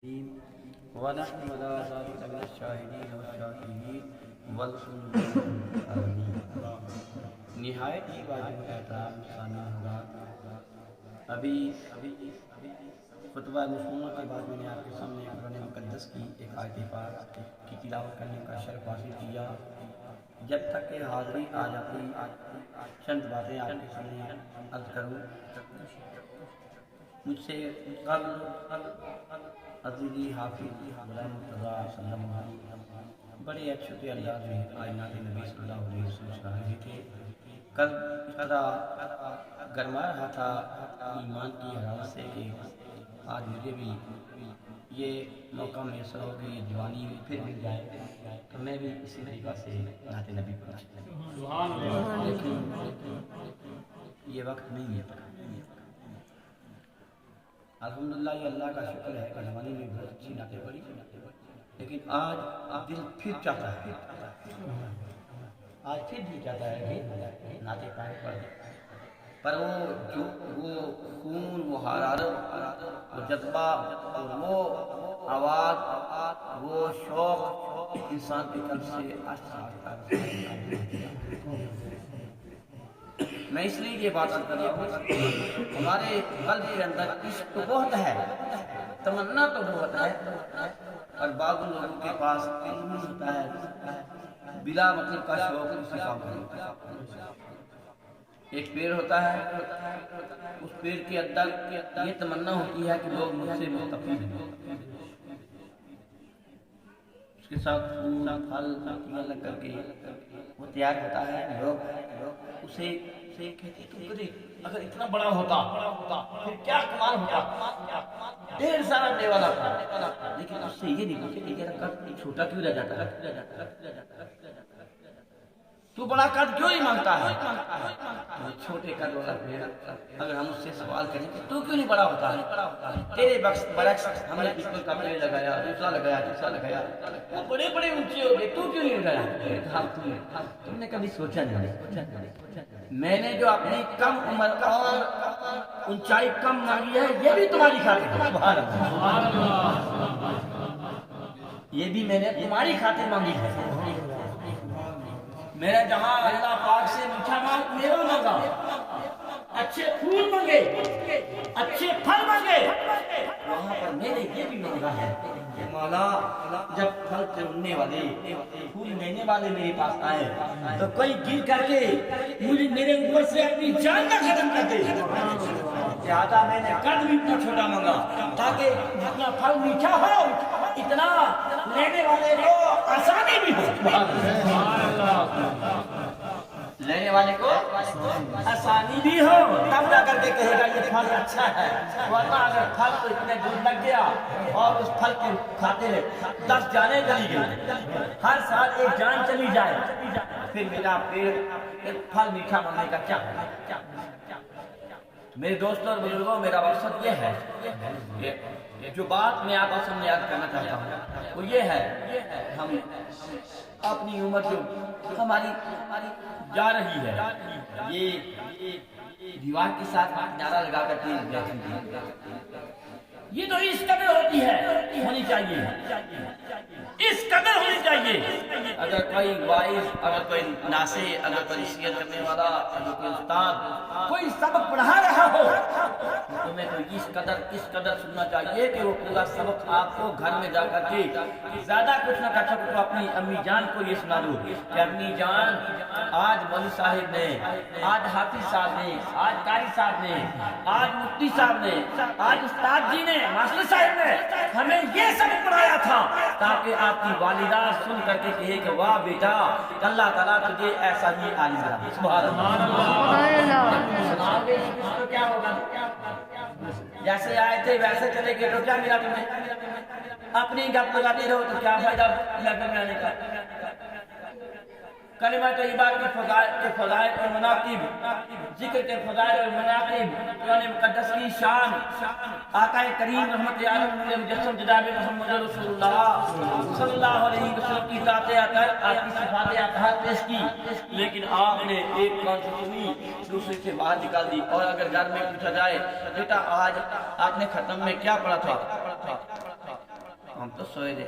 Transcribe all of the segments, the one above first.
ونحن على ذلك من الشاهدين والشاكرين والحمد لله نہایت ہی واجب احترام سامعین حضرات، ابھی خطبہ مصنوعہ کے بعد میں نے آپ کے سامنے قرآن مقدس کی ایک آیت پاک کی تلاوت کرنے کا شرف حاصل کیا۔ جب تک کہ حاضری آ جاتی چند باتیں آپ کے سامنے عرض کروں۔ مجھ سے قبل عزیزی حافظ غلام مرتضیٰ صلی اللہ علیہ وسلم بڑے اچھے انداز میں آیات نبی صلی اللہ علیہ وسلم سنا رہے تھے۔ کل اتنا گرما رہا تھا ایمان کی حرارت سے کہ آج مجھے بھی یہ موقع میسر ہو کہ جوانی پھر مل جائے تو میں بھی اسی طریقہ سے نعت نبی پڑھا، لیکن یہ وقت نہیں ملتا۔ الحمدللہ یہ اللہ کا شکر ہے کہ جوانی میں بہت اچھی نعتیں پڑھی، لیکن آج دل پھر چاہتا ہے، آج پھر بھی چاہتا ہے کہ نعتیں پڑھ دیں، پر وہ خون، وہ حرارت، وہ جذبہ، وہ آواز، وہ شوق انسان کے قلب سے میں اس لیے یہ بات کر رہا ہوں، ہمارے قلب کے اندر عشق تو بہت ہے، تمنا تو بہت ہے، اور بعض لوگوں کے پاس علم ہوتا ہے، بلا مطلب کا شوق اسی کام کرنے کا۔ ایک پیڑ ہوتا ہے، اس پیڑ کے اندر یہ تمنا ہوتی ہے کہ لوگ مجھ سے مستفید ہیں، اس کے ساتھ پھول پھل لگ کر کے وہ تیار ہوتا ہے، لوگ اسے کہتے ہیں اگر اتنا بڑا ہوتا پھر کیا کمال ہوتا، ڈھیر سارا میوہ لاتا، لیکن اس سے یہ نہیں پوچھے کہ یہ قد چھوٹا کیوں رہ جاتا ہے، تو بڑا قد کیوں نہیں مانگتا ہے؟ چھوٹے قد والا پیڑ اگر ہم اس سے سوال کریں کہ تو کیوں نہیں بڑا ہوتا ہے؟ تیرے برعکس ہم نے پیپل کا پیڑ لگایا، دوسرا لگایا، تیسرا لگایا، وہ بڑے بڑے اونچے ہو گئے، تو کیوں نہیں لگایا؟ تم نے کبھی سوچا نہیں؟ میں نے جو اپنی کم عمر اور اونچائی کم مانگی ہے یہ بھی تمہاری خاطر، سبحان اللہ، یہ بھی میں نے تمہاری خاطر مانگی ہے۔ میرا جہاں اللہ پاک سے میٹھا میوہ مانگا، اچھے پھول مانگے، اچھے پھل مانگے، وہاں پر میں نے یہ بھی مانگا ہے کہ مولا جب پھل توڑنے والے، پھول لینے والے میرے پاس آئے تو کوئی گر کر کے مجھے میرے اوپر سے اپنی جان نہ ختم کر دے، لہذا میں نے قد بھی اتنا چھوٹا مانگا تاکہ جتنا پھل میٹھا ہو اتنا لینے والے کو آسانی بھی ہو، لینے والے کو آسانی بھی ہو، تب جا کر کے کہے گا یہ پھل اچھا ہے، ورنہ اگر پھل کو اتنے دور لگ گیا اور اس پھل کے کھاتے 10 جانیں چلی گئی، ہر سال ایک جان چلی جائے، پھر میرا پیڑ ایک پھل میٹھا بننے کا کیا؟ میرے دوستوں اور بزرگوں، میرا مقصد یہ ہے، جو بات میں آپ کو سامنے یاد کرنا چاہتا ہوں وہ یہ ہے، ہم اپنی عمر جو ہماری جا رہی ہے، یہ دیوار کے ساتھ نعرہ لگا کر کے یہ تو اس قدر ہوتی ہے، ہونی چاہیے، اس قدر ہونی چاہیے۔ اگر کوئی وائز، اگر کوئی ناصح، اگر کوئی نصیحت کرنے والا، اگر کوئی استاد کوئی سبق پڑھا رہا ہو تو میں تو اس قدر سننا چاہیے کہ وہ پورا سبق آپ کو گھر میں جا کر کے زیادہ کچھ نہ کر سکو تو اپنی امی جان کو یہ سنا دو کہ امی جان آج مولوی صاحب نے، آج حافظ صاحب نے، آج قاری صاحب نے، آج مفتی صاحب نے، آج استاد جی نے، ماسٹر صاحب نے ہمیں یہ سبق پڑھایا تھا، تاکہ آپ کی والدہ سن کر کے کہے کہ واہ بیٹا اللہ تعالیٰ تجھے ایسا ہی عالم بنا۔ سبحان اللہ، تو کیا ہوگا؟ جیسے آئے تھے ویسے چلے گئے تو کیا ملا تمہیں؟ اپنی گپ لگاتے رہو تو کیا فائدہ لگن میں آنے کا؟ کلمہ طیبہ کے فضائل اور مناقب، ذکر کے فضائل اور مناقب، قرآن مقدس کی شان، آقا کریم رحمت عالم مجسم جناب محمد رسول اللہ صلی اللہ علیہ وسلم کی ذات اطہر، آپ کی صفات اطہر پیش کی، لیکن آپ نے ایک کان سے سنی دوسرے سے باہر نکال دی۔ اور اگر گھر میں پوچھا جائے بیٹا آج آپ نے ختم میں کیا پڑھا تھا، ہم تو سوئے رہے،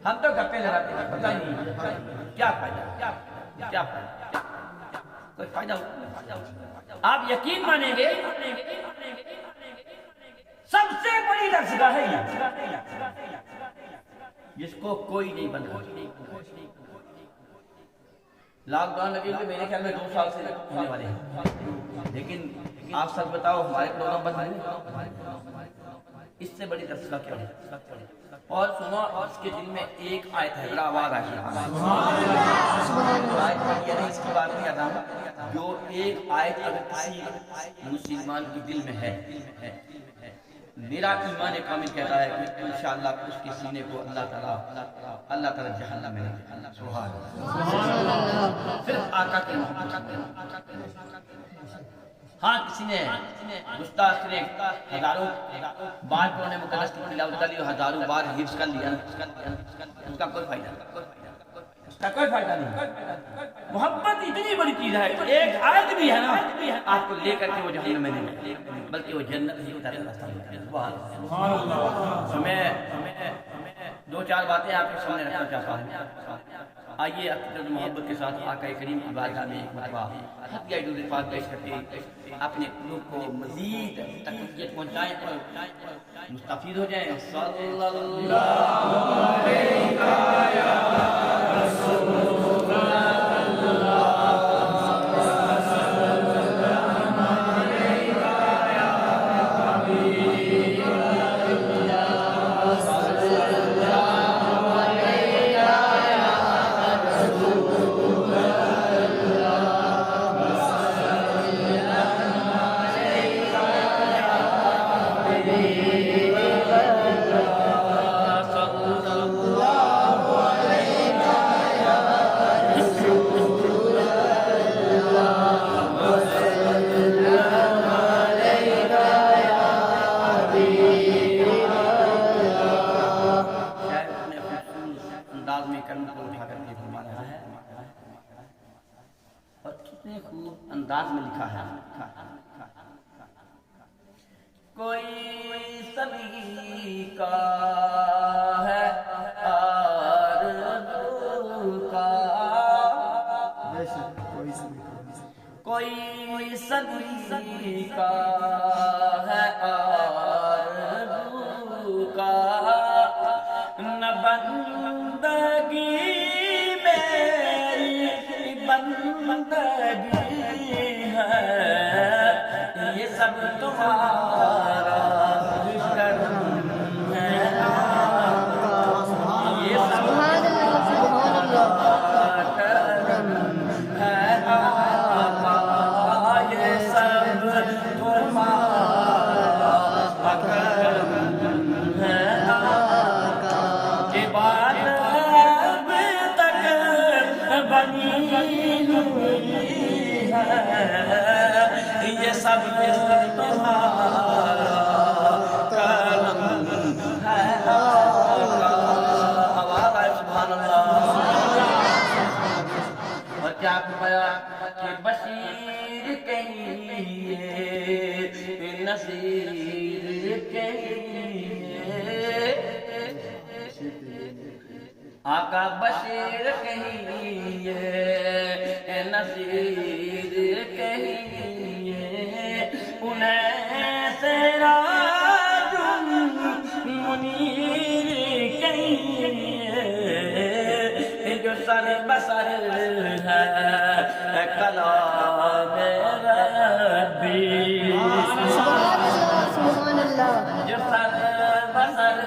ہم تو گپے لگاتے ہیں، پتہ ہی نہیں کیا فائدہ، کیا فائدہ، کوئی فائدہ ہو؟ آپ یقین مانیں گے سب سے بڑی درسگاہ ہے یہ، جس کو کوئی نہیں بن رہا۔ لاک ڈاؤن لگے ہوئے میرے خیال میں 2 سال سے ہونے والے ہیں، لیکن آپ سچ بتاؤ ہمارے پروگرام بند نہیں، اس سے بڑی درسگاہ کیا ہے؟ اور سنو، اس کے دل میں ایک آیت ہے، ذرا آواز آئے آیت یہ نہیں، اس کی بات نہیں کرتا ہوں، جو ایک آیت اگر کسی مسلمان کے دل میں ہے، میرا ایمان کامل کہتا ہے کہ انشاءاللہ اس کے سینے کو اللہ تعالیٰ جہنم میں نہیں دے۔ سبحان اللہ، صرف آقا کے محبت۔ ہاں کسی نے گستاخ نے ہزاروں بار قرآن مقدس کی تلاوت کر لی اور ہزاروں بار حفظ کر لیا، اس کا کوئی فائدہ نہیں، اس کا کوئی فائدہ نہیں۔ محبت اتنی بڑی چیز ہے، ایک آیت بھی ہے نا آپ کو لے کر کے وہ جہنم میں نہیں جائے، بلکہ وہ جنت ہی اتر راستہ ہے۔ میں 2-4 باتیں آپ کے سامنے رکھنا چاہتا ہوں۔ آئیے عقیدت محبت کے ساتھ آقا کریم کی بارگاہ میں ایک مرتبہ ہدیہ درود پاک پیش کرتے اپنے قلوب کو مزید تقویت پہنچائیں اور مستفید ہو جائیں۔ صلی اللہ علیہ یا رسول انداز میں لکھا ہے، کوئی سبھی کا ہے آرزو کا، کوئی سبھی کا ہے آرزو کا، نہ بندگی میری بندگی ہے، یہ سب تمہارا کرم ہے آقا، یہ سب تمہارا کرم ہے آقا، یہ سب تمہارا کرم ہے آقا، کہ بات اب تک بنی ہوئی ہے، یہ سب تمہارا کرم ہے آقا۔ آواز آئے سبحان اللہ۔ اور کیا فرمایا کہ بشیر کہیے نذیر کہیے، آقا بشیر کہیے نذیر کہیے، انہیں سراج منیر کہیے، جو سر بسر ہے کلام ربی، سبحان اللہ، جو سر بسر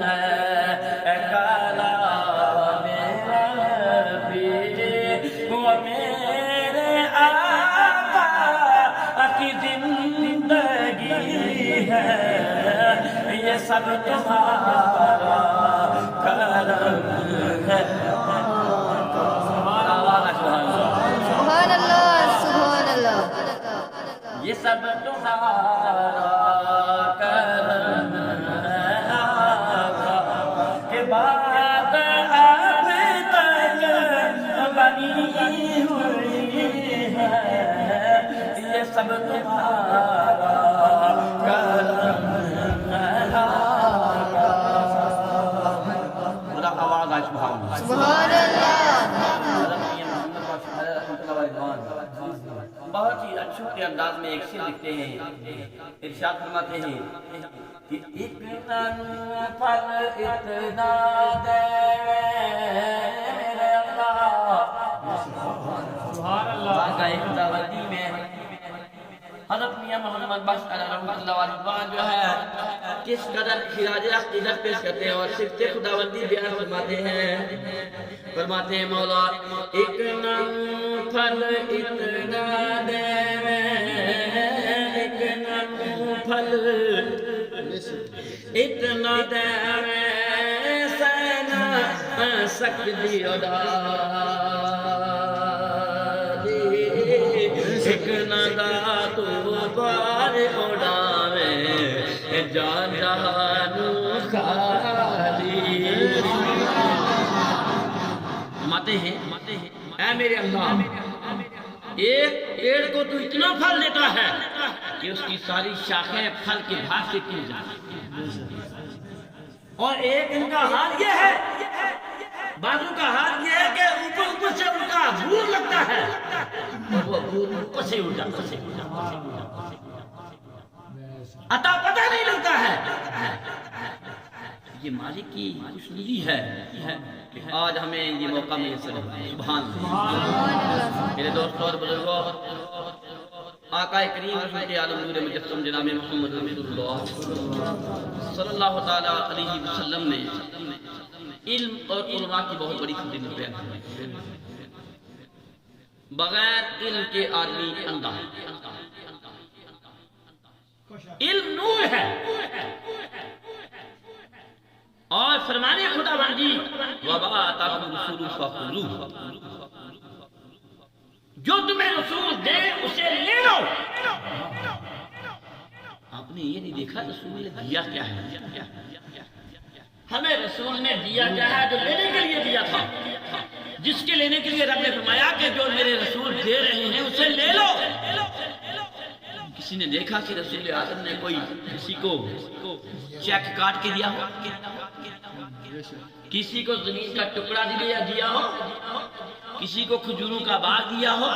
ہے کلام ربی، وہ میرے آقا کی زندگی ہے، یہ سب تمہارا کرم ہے۔ سبحان اللہ، سبحان اللہ، یہ سب تمہارا کرم ہے آقا، کہ بات اب تک بنی ہوئی ہے، یہ سب تمہارا کرم ہے آقا۔ چھوٹے انداز میں ایک شعر لکھتے ہیں، ارشاد فرماتے ہیں کہ اتنا پھل اتنا دے میرے اللہ، سبحان اللہ کا ایک خداوندی میں حضرت میاں محمد بخش علیہ رحمۃ اللہ علیہ جو ہے کس قدر خراج عقیدت پیش کرتے ہیں اور صفت خداوندی بیان فرماتے ہیں مولا ایک نام پھل اتنا دے ایک نام پھل اتنا دے سینا سکتی ایک ندا تو بار اڑاوے جان جہانو خالی ماتے ہیں اے میرے اللہ، ایک پیڑ کو تو اتنا پھل دیتا ہے کہ اس کی ساری شاخیں پھل کے بھاگ سے کھل جاتی، اور ایک ان کا حال یہ ہے، بازو کا حال یہ ہے کہ اوپر سے ان کا بھور لگتا ہے اور وہ بھور اوپر سے اڑ جاتا ہے، عطا پتہ نہیں لگتا ہے۔ یہ مالک کی خوشنودی ہے کہ آج ہمیں یہ موقع میسر ہے، سبحان اللہ۔ میرے دوستوں اور بزرگوں، آقا کریم رحمت عالم نور مجسم جناب محمد رسول اللہ صلی اللہ تعالی علیہ وسلم نے علم اور علماء کی بہت بڑی خدمت بیان کی۔ بغیر علم کے آدمی اندھا ہے، علم نور ہے، اور فرمانے خداوندی وَمَا آتَاكُمُ الرَّسُولُ فَخُذُوهُ، جو تمہیں رسول دے اسے لے لو۔ آپ نے یہ نہیں دیکھا رسول نے دیا کیا ہے؟ ہمیں رسول نے دیا کیا ہے؟ جو لینے کے لیے دیا تھا، جس کے لینے کے لیے رب نے فرمایا کہ جو میرے رسول دے رہے ہیں اسے لے لو۔ کسی نے دیکھا کہ رسول اعظم نے کوئی کسی کو چیک کاٹ کے دیا ہو، کسی کو زمین کا ٹکڑا دیا ہو، کسی کو کھجوروں کا باغ دیا ہو،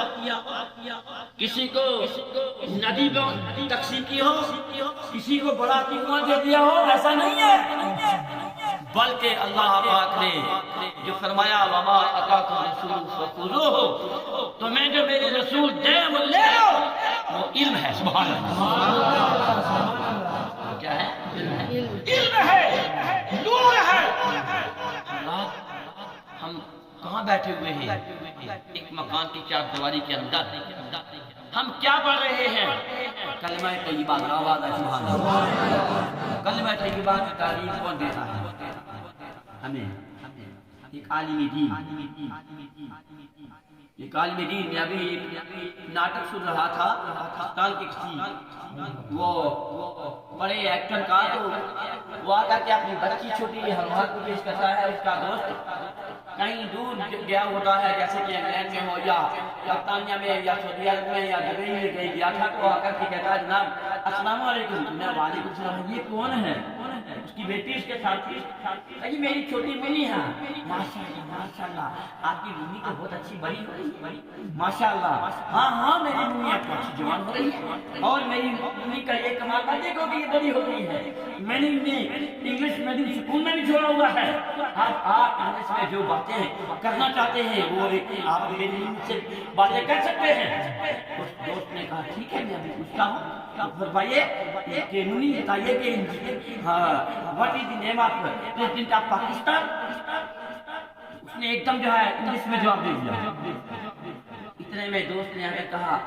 کسی کو ندی کو تقسیم کی ہو، کسی کو بڑا کنواں دے دیا ہو، ایسا نہیں ہے، بلکہ اللہ پاک نے جو فرمایا وَمَا آتَاكُمُ الرَّسُولُ فَخُذُوهُ، تمہیں جو میرے رسول دے وہ لے لو، وہ علم ہے۔ سبحان اللہ، کیا ہے؟ علم ہے، نور ہے۔ ہم کہاں بیٹھے ہوئے ہیں؟ ایک مکان کی چار دیواری کے اندر ہم کیا پڑھ رہے ہیں؟ کلمہ طیبہ، آواز ہے سبحان اللہ۔ کلمہ طیبہ کی تعلیم کون دیتا ہے؟ ہمیں ایک عالم دین، ایک عالم دین میں ابھی ناٹک سن رہا تھا پاکستان کے کسی وہ بڑے ایکٹر کا، تو وہ آتا کہ اپنی بچی چھوٹی ہلوار کو پیش کرتا ہے، اس کا دوست کہیں دور گیا ہوتا ہے جیسے کہ انگلینڈ میں ہو یا برطانیہ میں یا سعودی عرب میں یا دبئی میں گیا تھا، تو آ کر کے کہتا ہے جناب السلام علیکم۔ میں وعلیکم السلام، یہ کون ہے؟ اس کی بیٹی اس کے ساتھ تھی، یہ میری چھوٹی منی ہے۔ ماشاءاللہ ماشاءاللہ، آپ کی منی تو بہت اچھی بڑی ہو رہی ہے، ماشاءاللہ۔ ہاں میری منی اب اچھی جوان ہو رہی ہے، اور میری منی کا یہ کمال ہے دیکھو کہ یہ بڑی ہو رہی ہے۔ میں نے انگلش میڈیم اسکول میں بھی چھوڑا ہوا ہے، آپ انگلش میں جو باتیں کرنا چاہتے ہیں وہ آپ میری سے باتیں کر سکتے ہیں۔ اس دوست نے کہا ٹھیک ہے میں ابھی پوچھتا ہوں، فرمائیے کہ منی بتائیے کہ what is the name of President of Pakistan؟ اس نے ایک دم جو ہے انگلش میں جواب دے دیا۔ اتنے میں دوست نے ہمیں کہا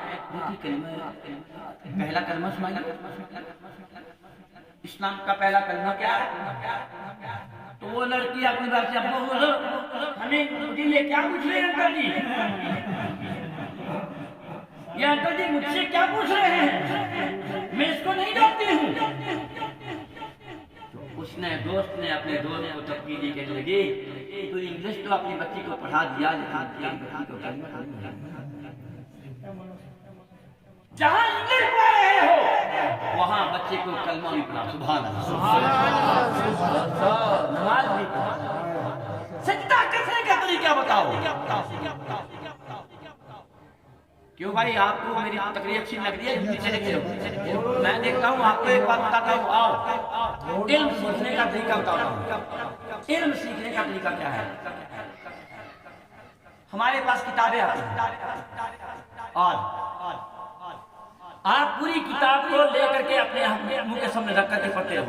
پہلا کلمہ سنائیے، اسلام کا پہلا کلمہ کیا ہے؟ تو وہ لڑکی اپنی بات سے ہمیں یہ کیا پوچھ رہے ہیں انکل جی؟ یہ انکل جی مجھ سے کیا پوچھ رہے ہیں؟ میں اس کو نہیں جانتی ہوں۔ دوست نے اپنے دوست کو تقریری کہنے لگے تو انگلش تو اپنی بچی کو پڑھا دیا، جہاں انگلش پڑھ رہے ہو وہاں بچے کو کلمہ بھی پڑھا۔ سبحان اللہ، نماز بھی پڑھا، سجدہ کرنے کا طریقہ بتاؤ۔ کیوں بھائی آپ کو میری تقریر اچھی لگ رہی ہے؟ نیچے لکھے ہو. میں دیکھتا ہوں آپ کو ایک بات بتاتا ہوں. آؤ علم سیکھنے کا طریقہ بتاتا ہوں. علم سیکھنے کا طریقہ کیا ہے؟ ہمارے پاس کتابیں آتی ہیں اور آپ پوری کتاب کو لے کر کے اپنے منہ کے سامنے رکھ کر کے پڑھتے ہو.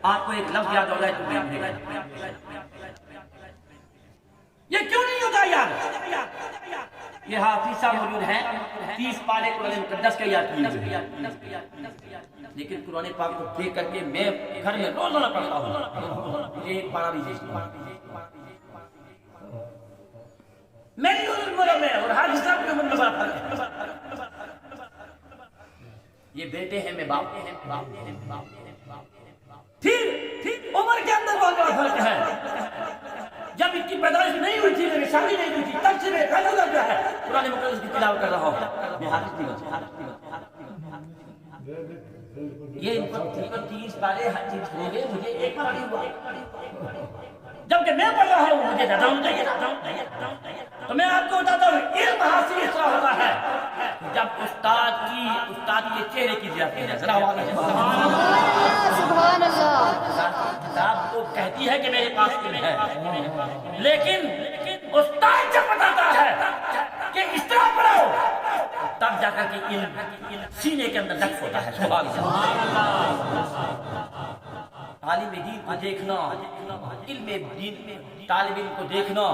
آپ کو ایک لفظ یاد ہو جائے تو یہ کیوں نہیں ہوتا یار؟ یہ حافظ صاحب موجود ہیں 30 پارے قرآن مقدس کے یاد کیے ہوئے، لیکن قرآن پاک کو دیکھ کر کے میں گھر میں روزانہ پڑھتا ہوں. یہ ایک پارا بھی میری عمر میں اور حافظ صاحب کی عمر میں بڑا فرق ہے. یہ بیٹے ہیں، میں باپ ہیں. پھر عمر کے اندر بہت بڑا فرق ہے. جب اس کی پیدائش نہیں ہوئی تھی، میری شادی نہیں ہوئی تھی، تب سے میں پہلے جو ہے قرآن مقدس کی تلاوت کر رہا ہوں. میں حافظ نہیں ہوں. یہ 30 پارے ہر چیز ہو گئے، مجھے ایک پارے ہوا. جبکہ میں پڑھ رہا ہوں مجھے زیادہ ہونا چاہیے. تو میں آپ کو بتاتا ہوں علم حاصل اس طرح ہوتا ہے جب استاد کے چہرے کی زیارت ہے. ذرا آواز سے سبحان اللہ. کتاب تو کہتی ہے کہ میرے پاس علم ہے، لیکن استاد جب بتاتا ہے کہ اس طرح پڑھو تب جا کر کے علم سینے کے اندر نقش ہوتا ہے. سبحان اللہ. عالم دین کو دیکھنا، علم دین طالب علم کو دیکھنا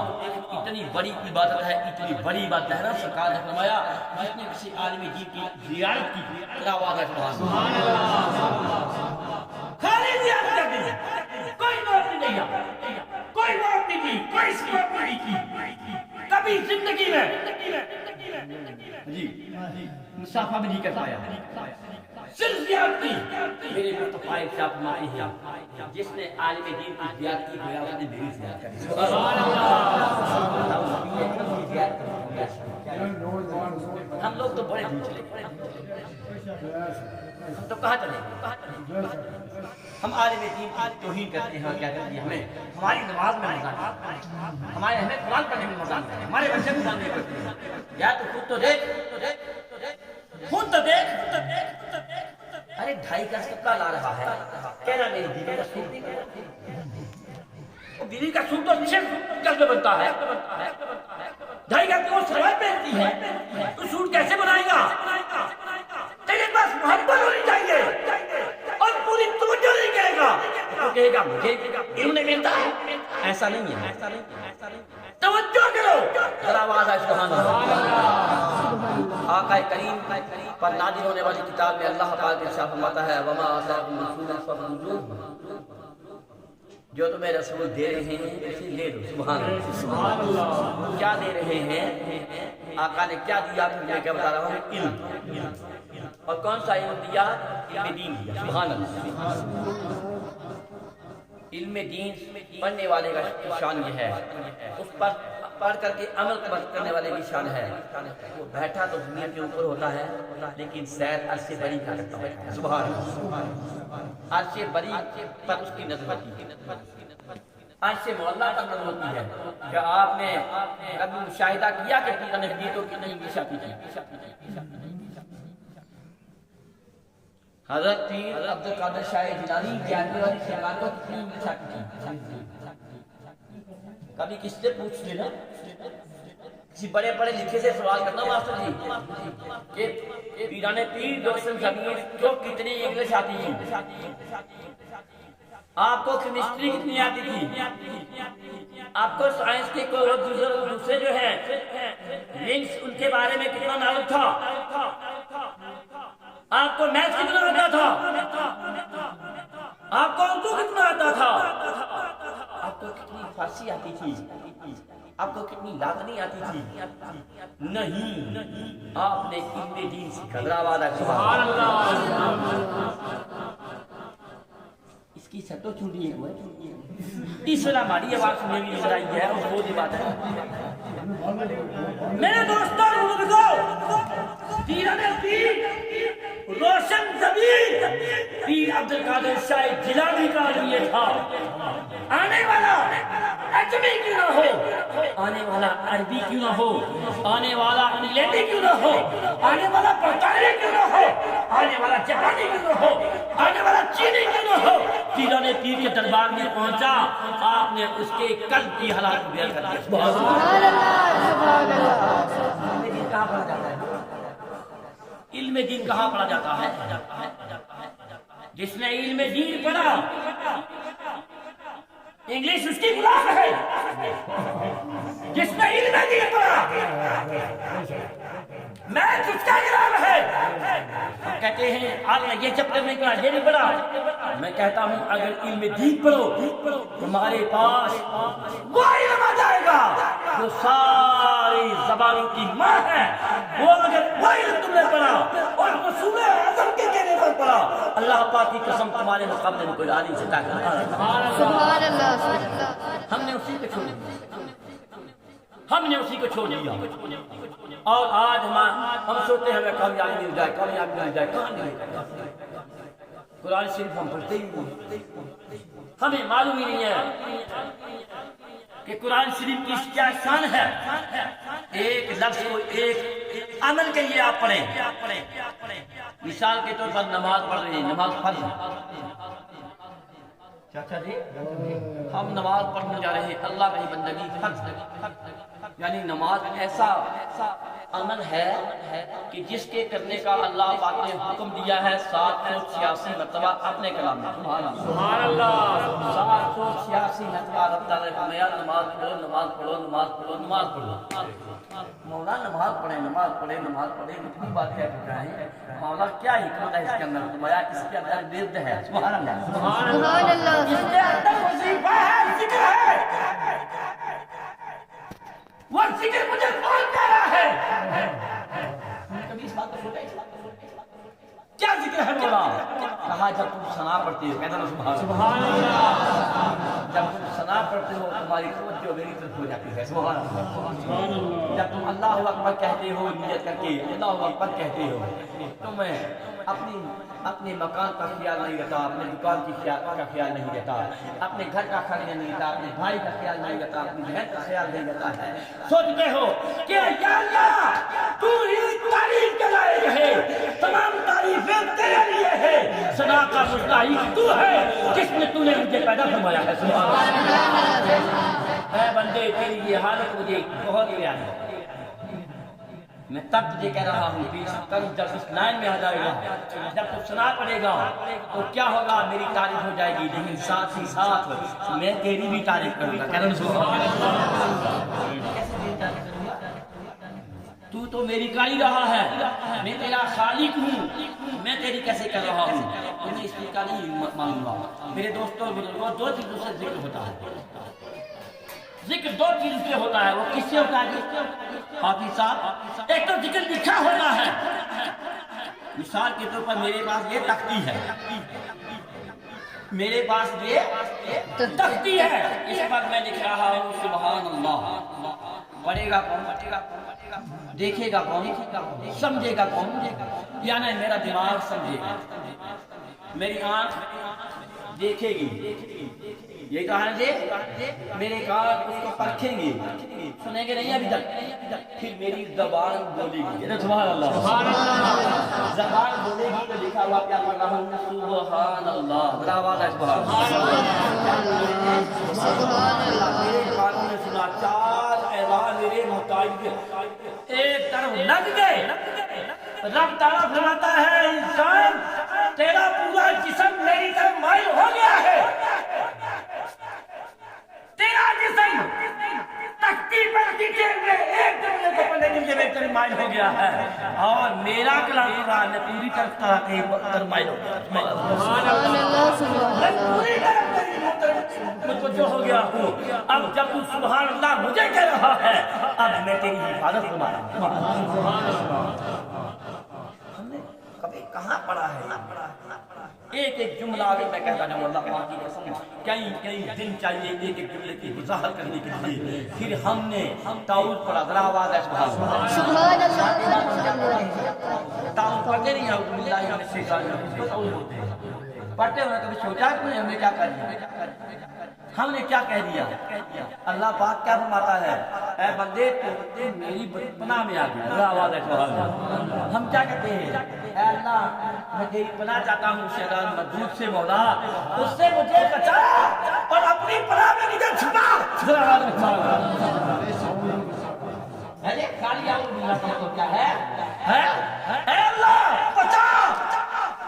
اتنی بڑی عبادت ہے، اتنی بڑی عبادت ہے نا. سرکار نے فرمایا جس نے کسی عالم دین کی زیارت کی ذرا آواز ہے سبحان اللہ. خالی زیارت کر دی، کوئی نوٹ نہیں دیا، کوئی نوٹ نہیں کی، کوئی سپورٹ نہیں کی کبھی زندگی میں جی مسافہ بھی نہیں کر پایا. صرف زیارت کی. میرے مصطفیٰ صاحب فرماتے ہیں جس نے عالم دین کی زیارت کی گویا اس نے میری زیارت کر دی. ہم لوگ تو بڑے دور چلے گئے، ہم تو کہاں چلے گئے؟ ہم عالم دین کی توہین کرتے ہیں. کیا کرتے ہیں؟ ہمیں ہماری نماز میں مزہ نہیں، ہمیں قرآن پڑھنے میں مزہ نہیں، ہمارے بچے قرآن نہیں پڑھتے. یا تو خود تو دیکھ، خود تو دیکھ. ارے 2.5 گز کپڑا لا رہا ہے، کہہ رہا میری بیوی کا سوٹ نہیں بنتا. بیوی کا سوٹ تو 6 گز میں بنتا ہے، 2.5 گز کو سلوار پہنتی ہے، تو سوٹ کیسے بنائے گا؟ تیرے پاس محبت ہونی چاہیے اور پوری توجہ نہیں کرے گا تو کہے گا مجھے علم نہیں ملتا. ایسا نہیں ہے، توجہ کرو. ذرا آواز ہے سبحان اللہ. آقا کریم پر نازل ہونے والی کتاب میں اللہ پاک ارشاد فرماتا ہے وما آتاکم الرسول فخذوہ، جو تمہیں رسول دے رہے ہیں اسے لے لو. سبحان اللہ. کیا دے رہے ہیں؟ آقا نے کیا دیا؟ میں کیا بتا رہا ہوں؟ علم. اور کون سا علم دیا؟ علم دین دیا. سبحان اللہ. علم دین پڑھنے والے کا شان یہ ہے، اس پر پڑھ کر کے عمل کرنے والے کی شان ہے. وہ بیٹھا تو دنیا کے اوپر ہوتا ہے لیکن سیر عرش بری کا کرتا ہے. سبحان اللہ. عرش بری پر اس کی نظر ہوتی ہے، عرش مولا پر نظر ہوتی ہے. کیا آپ نے کبھی مشاہدہ کیا کہ پیرا نے گیتوں کی نہیں انگلش آتی تھی؟ حضرت پیر عبد القادر شاہ جیلانی گیارہویں والی سرکار کو کتنی انگلش آتی تھی؟ کبھی کس سے پوچھ لینا، کسی بڑے بڑے لکھے سے سوال کرنا ماسٹر جی کہ پیران پیر دوسن زمین کو کتنی انگلش آتی تھی؟ آپ کو کیمسٹری کتنی آتی تھی؟ آپ کو سائنس کے دوسرے جو ہیں لنکس ان کے بارے میں کتنا معلوم تھا؟ آپ کو میتھ کتنا آتا تھا؟ آپ کو اردو کتنا آتا تھا؟ آپ کو کتنی فارسی آتی تھی؟ آپ کو کتنی لاطینی آتی تھی؟ نہیں، آپ نے علم دین سیکھا. سبحان اللہ. اس کی سٹو چھوٹی ہے، اس والا ہماری آواز سننے بھی نظر آئی ہے اور وہ بات ہے. میرے دوستوں پیران پیر روشن زمین پیر عبد القادر شاہ جیلانی کا یہ تھا. آنے والا اجمی کیوں نہ ہو آنے والا عربی کیوں نہ ہو، آنے والا انگلینڈی کیوں نہ ہو، آنے والا برطانوی کیوں نہ ہو، آنے والا جاپانی کیوں نہ ہو، آنے والا چینی کیوں نہ ہو، پیروں نے پیر کے دربار میں پہنچا، آپ نے اس کے قلب کی حالات کو بیان کر دیا۔ سبحان اللہ سبحان اللہ۔ کہاں پڑھا جاتا ہے؟ علم دین کہاں پڑھا جاتا ہے؟ جس نے علم دین پڑھا انگلش اس کی غلام ہے، جس نے علم دین پڑھا میتھ اس کا غلام ہے۔ کہتے ہیں آپ نے یہ چیپٹر نہیں پڑھا، یہ نہیں پڑھا، میں کہتا ہوں اگر علم دین پڑھو تمہارے پاس وہ علم آ جائے گا جو ساری زبانوں کی ماں ہے، وہ اگر وہ علم تم نے پڑھا اور رسول اعظم کے کہنے پر پڑھا، اللہ پاک کی قسم تمہارے مقابلے میں کوئی آ نہیں سکتا۔ سبحان اللہ۔ ہم نے اسی کو چھوڑ دیا، ہم نے اسی کو چھوڑ دیا، اور آج ہم سوچتے ہیں ہمیں کامیابی مل جائے، کامیابی مل جائے، کہاں نہیں مل جائے؟ قرآن شریف ہم پڑھتے ہی نہیں، ہمیں معلوم ہی نہیں ہے کہ قرآن شریف کی کیا شان ہے۔ ایک لفظ کو ایک عمل کے لیے آپ پڑھیں، مثال کے طور پر نماز پڑھ رہے ہیں، نماز فرض ہے، چاچا جی ہم نماز پڑھنے جا رہے ہیں، اللہ کی بندگی فرض ہے، یعنی نماز ایسا عمل ہے کہ جس کے کرنے کا اللہ پاک نے حکم دیا ہے 786 مرتبہ اپنے کلام میں۔ سبحان اللہ، 786 مرتبہ رب تعالیٰ نے فرمایا نماز پڑھو، نماز پڑھو، نماز پڑھو، نماز پڑھو۔ مولا نماز پڑھے، نماز پڑھے، نماز پڑھے، اتنی بات کہہ چکا ہے، مولا کیا حکمت ہے اس کے اندر؟ فرمایا اس کے اندر ورد ہے۔ سبحان اللہ، سبحان اللہ۔ اس کے اندر وظیفہ ہے، ذکر ہے، وہ ذکر مجھے کون کہہ رہا ہے؟ کبھی اس بات کو سوچا؟ کیا ذکر ہے مولا؟ کہا جب تم ثنا پڑھتے ہو، کہتا نا سبحان اللہ، جب تم ثنا پڑھتے ہو تمہاری توجہ میری طرف ہو جاتی ہے۔ سبحان اللہ، جب تم اللہ اکبر کہتے ہو نیت کر کے اللہ اکبر کہتے ہو تو میں اپنے مکان کا خیال نہیں رہتا، اپنے دکان کا خیال نہیں رہتا، اپنے گھر کا خیال نہیں رہتا، اپنے بھائی کا خیال نہیں رہتا، اپنی بہن کا خیال نہیں رہتا ہے۔ سوچتے ہو کہ یا اللہ تو ہی تعریف کے لائق ہے، تمام تعریفیں تیرے لیے ہے، ثنا کا مستحق تو ہے جس نے تو نے مجھے پیدا فرمایا ہے۔ سبحان اللہ، اے بندے تیری یہ حالت مجھے بہت پیاری ہے، میں تب تجھے کہہ رہا ہوں کہ جب اس لائن میں آ جائے گا، جب تو ثنا پڑے گا تو کیا ہوگا؟ میری تعریف ہو جائے گی، لیکن ساتھ ہی ساتھ میں تیری بھی تعریف کروں گا۔ کہنا تو تو میری کاری رہا ہے، میں تیرا خالق ہوں، میں تیری کیسے کر رہا ہوں؟ تمہیں اس طریقہ نہیں معلوم ہوا۔ میرے دوستوں بزرگوں، دو چیزوں سے ذکر ہوتا ہے، ذکر دو چیزوں سے ہوتا ہے، وہ کس سے ہوتا ہے حافظ صاحب؟ ایک تو ذکر لکھا ہوتا ہے، مثال کے طور پر میرے پاس یہ تختی ہے، میرے پاس یہ تختی ہے، اس پر میں لکھ رہا ہوں سبحان اللہ، پڑھے گا کون؟ دیکھے گا کون؟ سمجھے گا کون؟ یعنی میرا دماغ سمجھے گا، میری آنکھ دیکھے گی، یہ کہا ہے میرے کان اس کو پرکھیں گے، سنیں گے نہیں ابھی تک، پھر میری زبان بولے گی۔ سبحان اللہ، زبان بولے گی تو لکھا ہوا کیا پڑھ رہا ہوں؟ سبحان اللہ، بڑا آواز ہے سبحان اللہ۔ میرے کانوں نے سنا، چار اعلان میرے محتاج ایک طرف لگ گئے، رب تعالیٰ فرماتا ہے انسان تیرا پورا جسم میری طرف مائل ہو گیا ہے، تیرا جسم تختی پر لکھے ہوئے ایک جملے کو پڑھنے کے لیے میری طرف مائل ہو گیا ہے، اور میرا کلام قرآن نے پوری طرف مائل ہو گیا۔ سبحان اللہ سبحان اللہ۔ پوری طرف متوجہ ہو گیا ہوں، اب جب تو سبحان اللہ مجھے کہہ رہا ہے، اب میں تیری حفاظت فرما رہا ہوں۔ ہم نے کبھی کہاں پڑھا ہے؟ ایک ایک جملہ اگر میں کہتا جاؤں اللہ پاک کی قسم کئی دن چاہیے ایک ایک جملے کی وضاحت کرنے کے لیے۔ پھر ہم نے تعوذ پڑھا، ذرا آواز ہے سبحان اللہ، سبحان اللہ۔ تعوذ پڑھتے نہیں ہیں، اعوذ باللہ من الشیطان الرجیم، تعوذ بولتے ہیں، پڑھتے ہوئے کبھی سوچا کہ ہم نے کیا کر دیا، ہم نے کیا کہہ دیا؟ اللہ پاک کیا فرماتا ہے، اے بندے تو میری پناہ میں آ گیا، آواز ہے سبحان اللہ۔ ہم کیا کہتے ہیں، اے اللہ میں تیری پناہ چاہتا ہوں شیطان مردود سے، مولا اس سے مجھے بچا اور اپنی پناہ میں مجھے چھپا۔ کالی آؤ تو کیا ہے، اے اللہ بچا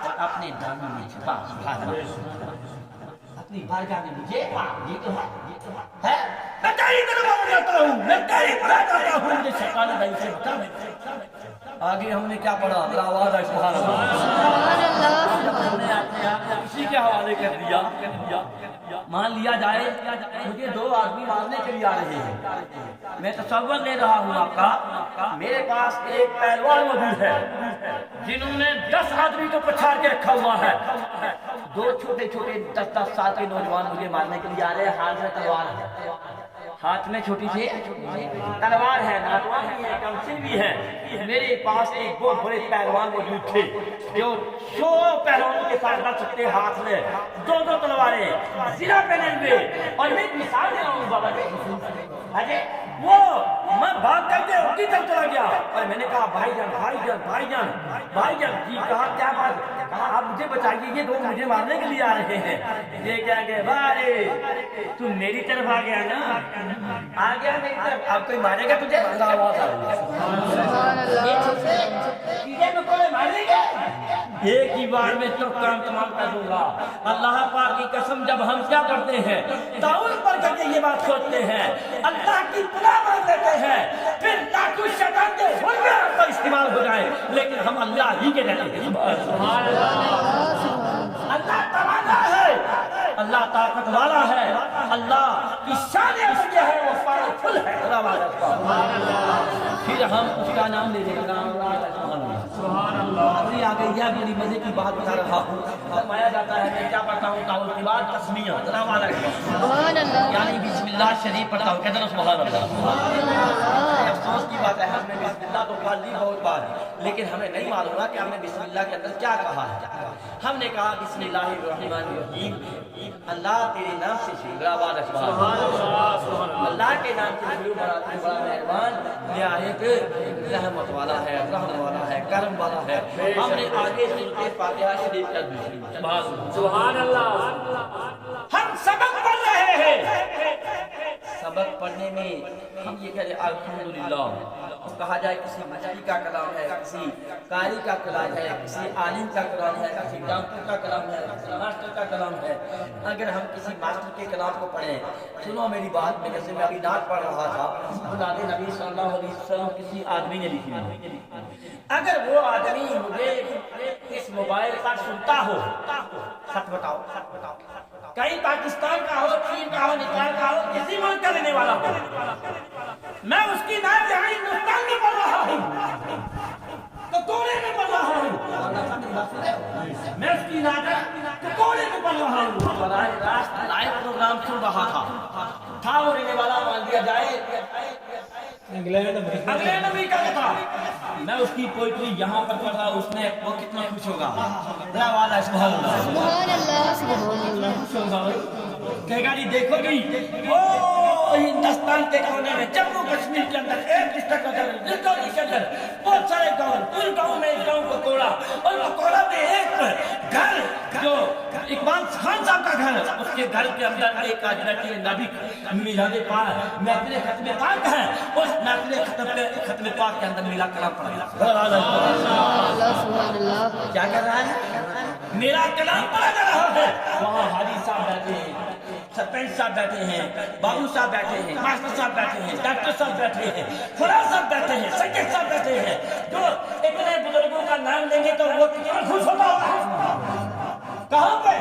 اور اپنے دامن میں چھپا، سبحان اللہ، اپنی بارگاہ میں مجھے پا، یہ تو ہے میں تیری طرف آ جاتا ہوں، میں تیری پناہ چاہتا ہوں، مجھے شیطان بھائی سے بچا۔ آگے ہم نے کیا پڑھا، ذرا آواز ہے سبحان اللہ۔ ہم نے اپنے آپ کو کسی کے حوالے کر دیا۔ مان لیا جائے مجھے دو آدمی مارنے کے لیے آ رہے ہیں، میں تصور لے رہا ہوں آپ کا، میرے پاس ایک پہلوان موجود ہے جنہوں نے 10 آدمی کو پچھاڑ کے رکھا ہوا ہے، دو چھوٹے چھوٹے 10-10 سال کے نوجوان مجھے مارنے کے لیے آ رہے ہیں، ہاتھ میں تلوار ہے، ہاتھ میں چھوٹی سی تلوار ہے، ناتوان بھی ہے، کمسن بھی ہے۔ میرے پاس ایک بہت بڑے پہلوان موجود تھے جو 100 پہلوانوں کے ساتھ لڑ سکتے، ہاتھ میں 2 تلواریں، زرہ پہنے ہوئے، اور میں مثال دے رہا ہوں بابا جی، وہ میں بھاگ کر کے ان کی طرف چلا گیا اور میں نے کہا بھائی جان بھائی جان بھائی جان بھائی جان، جی کہا کیا بات، کہا آپ مجھے بچائیے، یہ دو مجھے مارنے کے لیے آ رہے ہیں۔ یہ کیا کہ بھائی تم میری طرف آ گیا نا، آ گیا میری طرف، اب کوئی مارے گا تجھے؟ ایک ہی بار میں تو کام تمام کر دوں گا۔ اللہ پاک کی قسم، جب ہم کیا کرتے ہیں تعاون پر کر کے یہ بات سوچتے ہیں، اللہ کی پناہ مانگ لیتے ہیں، پھر تاکہ شیطان کے حلوے کا استعمال ہو جائے، لیکن ہم اللہ ہی کے رہتے ہیں۔ اللہ توانا ہے، اللہ طاقت والا ہے، اللہ کی شان ہے وہ پاورفل ہے۔ پھر ہم اس کا نام لے لیں گے، سبحان اللہ۔ ابھی آ گئی ہے، میری مزے کی بات بتا رہا ہوں، فرمایا جاتا ہے میں کیا پڑھتا ہوں تعاون کے بعد تسمیہ، سبحان اللہ، یعنی بسم اللہ شریف پڑھتا ہوں، کہتے ہیں سبحان اللہ۔ افسوس کی بات ہے ہم نے بسم اللہ تو پڑھ لی بہت بار، لیکن ہمیں نہیں معلوم کہ ہم نے بسم اللہ کے اندر کیا کہا ہے۔ ہم نے کہا بسم اللہ الرحمن الرحیم، اللہ تیرے نام سے شروع، سبحان اللہ، اللہ کے نام سے شروع، بڑا مہربان نہایت رحمت والا ہے، رحم والا ہے، کرم والا ہے۔ ہم نے آگے سورۃ فاتحہ شریف کا سبحان اللہ۔ ہم سبق پڑھ رہے ہیں، سبق پڑھنے میں ہم یہ کہہ رہے الحمدللہ، کہا جائے کسی مجاہد کا کلام ہے، کسی قاری کا کلام ہے، کسی عالم کا کلام ہے، کسی ڈاکٹر کا کلام ہے، کسی ماسٹر کا کلام ہے۔ اگر ہم کسی ماسٹر کے کلام کو پڑھیں، سنو میری بات، میں جیسے میں ابھی نعت پڑھ رہا تھا، خداوند نبی صلی اللہ علیہ وسلم کسی آدمی نے لکھی ہے، اگر وہ آدمی مجھے اس موبائل پر سنتا ہو، سچ بتاؤ کہیں پاکستان کا ہو، چین کا ہو، نیپال کا ہو، کسی ملک کا رہنے والا ہو، میں اس کی نعت یہاں ہندوستان میں پڑھ رہا ہوں، کتوڑے میں پڑھ رہا ہوں، میں اس کی نعت کتوڑے میں پڑھ رہا ہوں، براہ راست لائیو پروگرام سن رہا تھا وہ رہنے والا مان دیا جائے انگلینڈ امریکہ کا تھا، میں اس کی پوئٹری یہاں پر پڑھا، اس نے وہ کتنا خوش ہوگا، ذرا والا سبحان اللہ، سبحان اللہ، سبحان اللہ، کہے گا جی دیکھو گی وہ ہندوستان کے کونے میں جموں کشمیر کے اندر ایک ڈسٹرکٹ کے اندر بہت سارے گاؤں، ان گاؤں میں ایک گاؤں پکوڑا، اور پکوڑا میں ایک گھر جو اقبال خان صاحب کا گھر، اس کے گھر کے اندر ایک حضرت نبی میلاد پاک محفل ختم پاک ہے، اس محفل ختم پاک کے اندر میلا کلام پڑھ رہا ہے، سبحان اللہ، کیا کر رہا ہے، میرا کلام پڑھا جا رہا ہے، وہاں حاجی صاحب بیٹھے ہیں، سرپنچ صاحب بیٹھے ہیں، بابو صاحب بیٹھے ہیں، ماسٹر صاحب بیٹھے ہیں، ڈاکٹر صاحب بیٹھے ہیں، فلاں صاحب بیٹھے ہیں، سید صاحب بیٹھے ہیں، جو اتنے بزرگوں کا نام لیں گے تو وہ کتنا خوش ہوتا ہوگا، کہاں پہ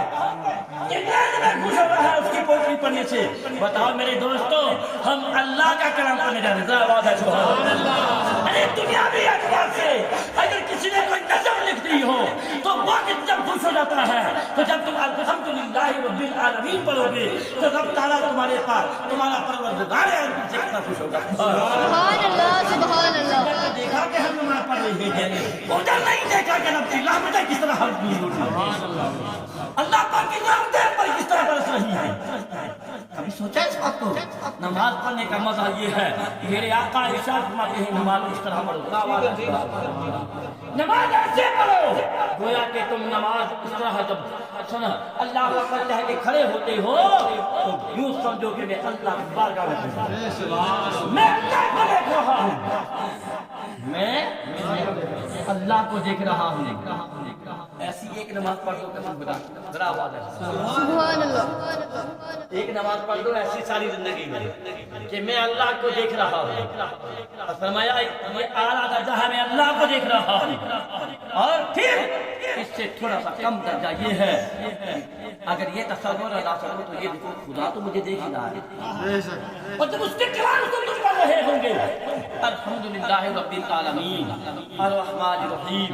انگلینڈ میں خوش ہو رہا ہے اس کی پوئٹری پڑھنے سے۔ بتاؤ میرے دوستو، ہم اللہ کا کلام پڑھنے جا رہے ہیں، سبحان اللہ۔ ارے دنیاوی اعتبار سے اگر کسی نے کوئی نظم لکھ دی ہو تو وہ جب خوش ہو جاتا ہے، تو جب تم الحمدللہ رب العالمین پڑھو گے تو رب تعالیٰ تمہارے پاس، تمہارا پروردگار ہے، سے کتنا خوش ہوگا، سبحان اللہ، سبحان اللہ۔ دیکھا کہ ہم نماز پڑھ رہے ہیں، ادھر نہیں دیکھا کہ رب کی رحمتیں کس طرح ہم کی ہوتی ہیں۔ اللہ پاک کی نعمتیں پر کس طرح برس رہی ہیں. کبھی سوچا اس بات کو؟ نماز پڑھنے کا مزہ یہ ہے، میرے آقا ارشاد فرماتے ہیں نماز اس طرح پڑھو، نماز ایسے پڑھو گویا کہ تم نماز اس طرح جب سنا اللہ اکبر کہہ کے کھڑے ہوتے ہو تو یوں سمجھو کہ میں اللہ کی بارگاہ میں ہوں، میں اللہ کو دیکھ رہا ہوں، میں اللہ کو دیکھ رہا ہوں. ایسی ایک نماز پڑھ دو قسم خدا ذرا آواز ہے، سبحان اللہ. ایک نماز پڑھ دو ایسی ساری زندگی میں کہ میں اللہ کو دیکھ رہا ہوں. اور فرمایا یہ اعلیٰ درجہ ہے، میں اللہ کو دیکھ رہا ہوں. اور پھر اس سے تھوڑا سا کم درجہ یہ ہے اگر یہ تصور ادا کرو تو یہ دیکھو خدا تو مجھے دیکھ ہی رہا ہے، اور جب اس کے کلام کو تم پڑھ رہے ہوں گے الحمدللہ رب العالمین الرحمن الرحیم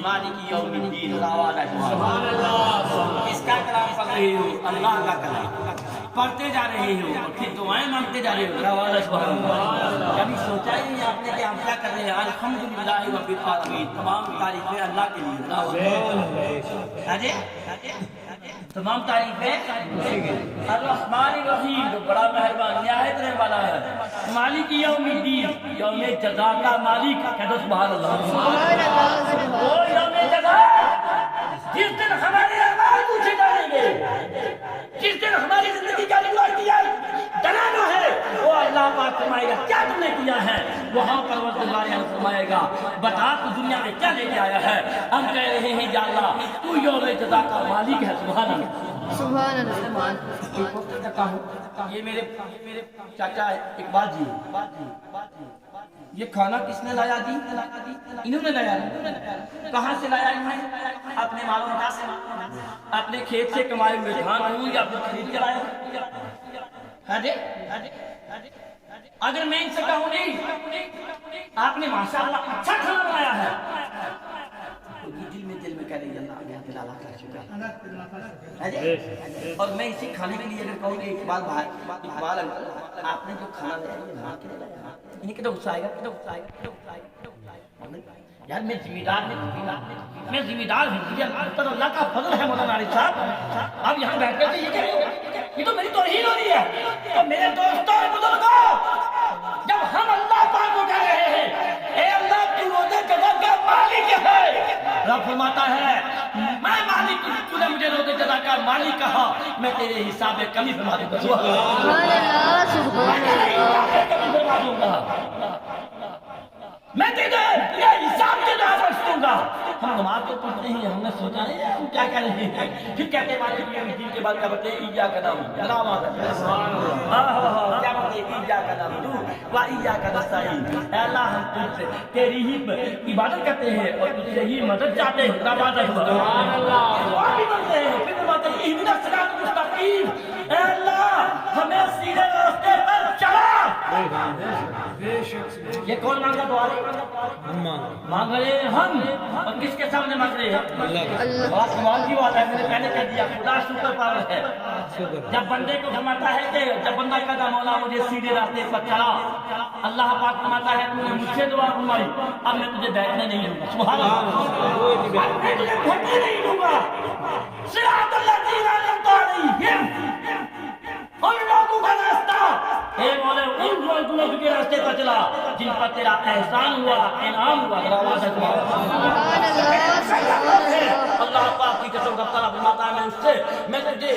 مالک یوم الدین، سبحان اللہ، اس کا کلام پڑھ رہے ہو، اللہ کا کلام پڑھتے جا رہے ہو اور پھر دعائیں مانگتے جا رہے ہو. سبحان اللہ. کبھی سوچا ہی نہیں آپ نے کہ ہم کیا کر رہے ہیں؟ الحمدللہ رب العالمین، تمام تعریفیں اللہ کے لیے. تمام تعریفیں الرحمن الرحیم جو بڑا مہربان نہایت رحم والا ہے، مالک یوم الدین یوم جزا کا مالک. کہہ دو سبحان اللہ. سبحان اللہ. وہ یوم جزا جس دن ہمارے اعمال پوچھے جائیں گے، جس دن ہماری زندگی کا ڈرانا ہے، وہ اللہ پاک فرمائے گا کیا تم نے کیا ہے. وہاں پروردگار عالم فرمائے گا بتا تو دنیا میں کیا لے کے آیا ہے. ہم کہہ رہے ہیں یا اللہ تو یوم جزا کا مالک ہے. سبحان اللہ. سبحان اللہ. یہ میرے چاچا اقبال جی، یہ کھانا کس نے لایا جی؟ انہوں نے لایا. کہاں سے لایا انہوں نے؟ اپنے مال و متا سے، اپنے کھیت سے کمائے ہوئے دھان ہوں یا اپنے خرید کے لایا. اگر میں ان سے کہوں نہیں آپ نے ماشاءاللہ اچھا کھانا بنایا ہے تو یہ دل میں کہہ رہی اللہ آگے دل اللہ کا شکر ہے. اور میں اسی کھانے کے لیے اگر کہوں کہ اقبال انکل آپ نے جو کھانا لایا یہ ماں کے لیے لایا، انہیں کتنا غصہ آئے گا. یار میں ذمہ دار میں ذمہ دار ہوں، یہ اللہ کا فضل ہے. مولانا عارف صاحب اب یہاں بیٹھ کر یہ کہ یہ تو میری توہین ہو رہی ہے. تو میرے دوستوں اور بزرگوں، جب ہم اللہ پاک کو کہہ رہے ہیں اے اللہ تو روزے جزا کا مالک ہے، رب فرماتا ہے میں مالک ہوں، تو نے مجھے روزے جزا کا مالک کہا، میں تیرے حساب میں کمی فرما دوں گا. سبحان اللہ. سبحان اللہ. کمی فرما دوں گا، میں تیرے حساب کے نام رکھوں گا. ہم نماز تو پڑھتے ہیں، ہم نے سوچا نہیں ہم کیا کہہ رہے ہیں. پھر کہتے ہیں مالک یوم الدین کے بعد کیا بولتے ہیں ایاک نعبد کیا بولتے ہیں ایاک نعبد و ایاک نستعین. اے اللہ ہم تجھ سے تیری ہی عبادت کرتے ہیں اور تجھ سے ہی مدد چاہتے ہیں. سبحان اللہ. دعا بھی کرتے ہیں پھر بولتے ہیں اہدنا الصراط المستقیم، اے اللہ ہمیں سیدھے راستے پر چلا. یہ کون مانگا دعا مانگ رہے ہیں ہم، اور کس کے سامنے مانگ رہے ہیں؟ اللہ. بات کمال کی بات ہے، میں نے پہلے کہہ دیا خدا سپر پاور ہے. جب بندے کو فرماتا ہے کہ جب بندہ کہتا مولا مجھے سیدھے راستے پر چلا، اللہ پاک فرماتا ہے تو نے مجھ سے دعا فرمائی اب میں تجھے بیٹھنے نہیں دوں گا. سبحان اللہ. میں تجھے گھٹنے نہیں دوں گا. صراط الذین انعمت علیہم، ان لوگوں کا راستہ اے مولا ان لوگوں کے راستے پر چلا جن پر تیرا احسان ہوا، انعام ہوا. سبحان اللہ. اللہ پاک کی قسم رب تعالیٰ فرماتا ہے میں تجھے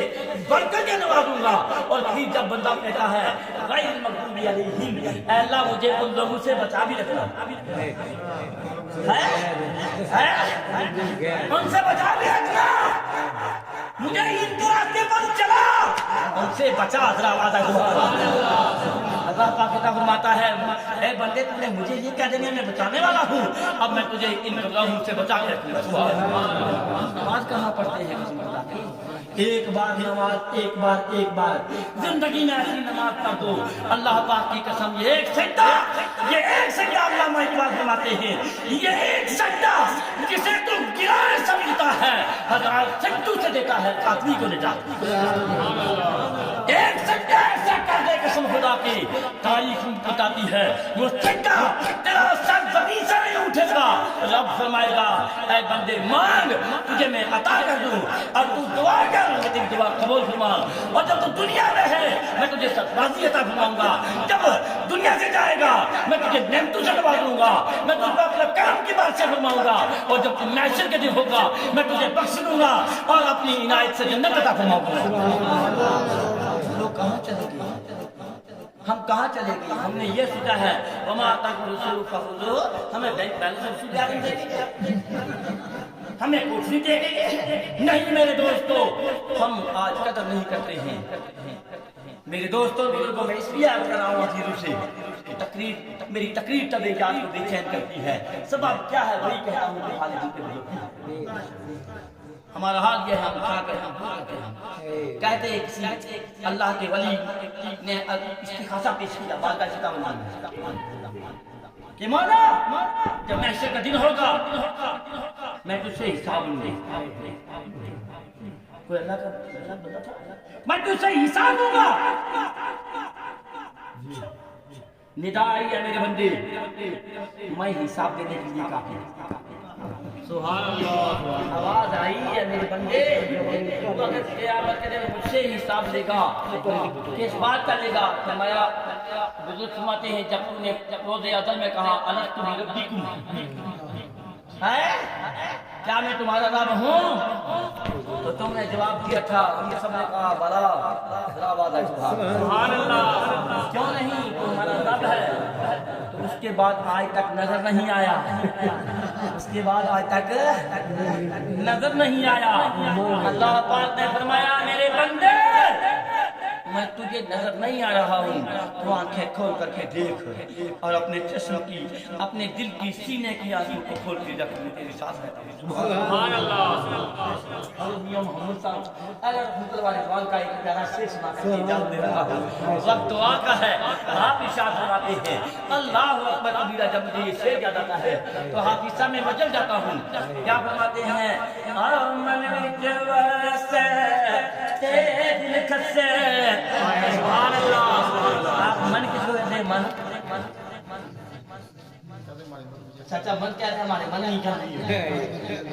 برکت کے نوازوں گا. اور پھر جب بندہ کہتا ہے غیر المغضوب علیہم، اے اللہ مجھے ان لوگوں سے بچا بھی رکھنا ان سے بچا بھی رکھنا، مجھے ان کے راستے پر چلا ان سے بچا. ذرا وعدہ اللہ پاک فرماتا ہے اے بندے تم نے مجھے یہ کہہ دینے میں بچانے والا ہوں، اب میں تجھے ان گناہوں سے بچا کے رکھوں گا. نماز کہاں پڑھتے ہیں قسم اللہ کی؟ ایک بار نماز، ایک بار زندگی میں ایسی نماز پڑھ دو. اللہ پاک کی قسم یہ ایک سجدہ علامہ اقبال فرماتے ہیں یہ ایک سجدہ جسے تم گرائے سمجھتا ہے ہزار سجدوں سے دیتا ہے قاتلی کو نجات. ایک سجدہ ایسا کر دے قسم خدا کی تاریخ بتاتی ہے وہ سجدہ تیرا سر زمین سے نہیں اٹھے گا رب فرمائے گا اے بندے مانگ تجھے میں عطا کر دوں اور تو دعا کر میں تیری دعا قبول فرماؤں اور جب تو دنیا میں ہے میں تجھے سرفرازی عطا فرماؤں گا جب دنیا سے جائے گا میں تجھے نعمتوں سے نوازوں گا میں تجھ پر اپنے کرم کی بات سے فرماؤں گا اور جب تم محشر کے دن ہوگا میں تجھے بخش دوں گا اور اپنی عنایت سے جنت عطا فرماؤں گا لوگ کہاں چلے گئے ہم کہاں چلے گئے ہم نے یہ سوچا ہے وما آتاکم الرسول فخذوہ ہمیں بینک بیلنس رسول اعظم دے گے ہمیں کرسی دے گے نہیں میرے دوستو ہم آج قدر نہیں کرتے ہیں میرے دوستوں بزرگوں میں اس لیے عرض کر رہا ہوں حضور سے کہ میری تقریر طب ایجاد کو بے چین کرتی ہے سبب کیا ہے وہی کہتا ہوں کہ خالد کے بزرگ ہمارا حال یہ ہے ہم کھا کر ہم بھول کر ہم کہتے ہیں کسی اللہ کے ولی نے استخاصہ پیش کیا بارگاہ خدا میں کہ مولا جب محشر کا دن ہوگا میں تجھ سے حساب لوں گا کوئی اللہ کا بندہ تھا میں تجھ سے حساب لوں گا ندا آئی ہے میرے بندے میں حساب دینے کے لیے کافی سبحان اللہ آواز آئی ہے میرے بندے تو اگر قیامت کے دن مجھ سے حساب لے گا کس بات کا لے گا فرمایا بزرگ فرماتے ہیں جب تم نے روز ازل میں کہا الست بربکم ہے کیا میں تمہارا رب ہوں تو تم نے جواب دیا تھا ہم سب نے کہا بلا آواز آئی سبحان اللہ کیوں نہیں تمہارا رب ہے تو اس کے بعد آج تک نظر نہیں آیا اس کے بعد آج تک نظر نہیں آیا اللہ پاک نے فرمایا میرے بندے میں تجھے نظر نہیں آ رہا ہوں تو آنکھیں کھول کر کے دیکھ اور اپنے چشم کی اپنے دل کی سینے کی آنکھوں کو کھول کے رکھ تیرے ساتھ رہتا ہوں سبحان اللہ میاں محمد صاحب اگر حضرت والے زبان کا ایک پیارا شعر سنا کر کے اجازت دے رہا ہوں وقت دعا کا ہے آپ ارشاد فرماتے ہیں اللہ اکبر کبیرہ جب مجھے یہ شعر یاد آتا ہے تو حافظہ میں مچل جاتا ہوں کیا فرماتے ہیں من وجوسے تیرے دل کھسے سبحان اللہ آپ من کس کو کہتے ہیں من سچا من کیا ہے ہمارے من نہیں نکال رہی ہے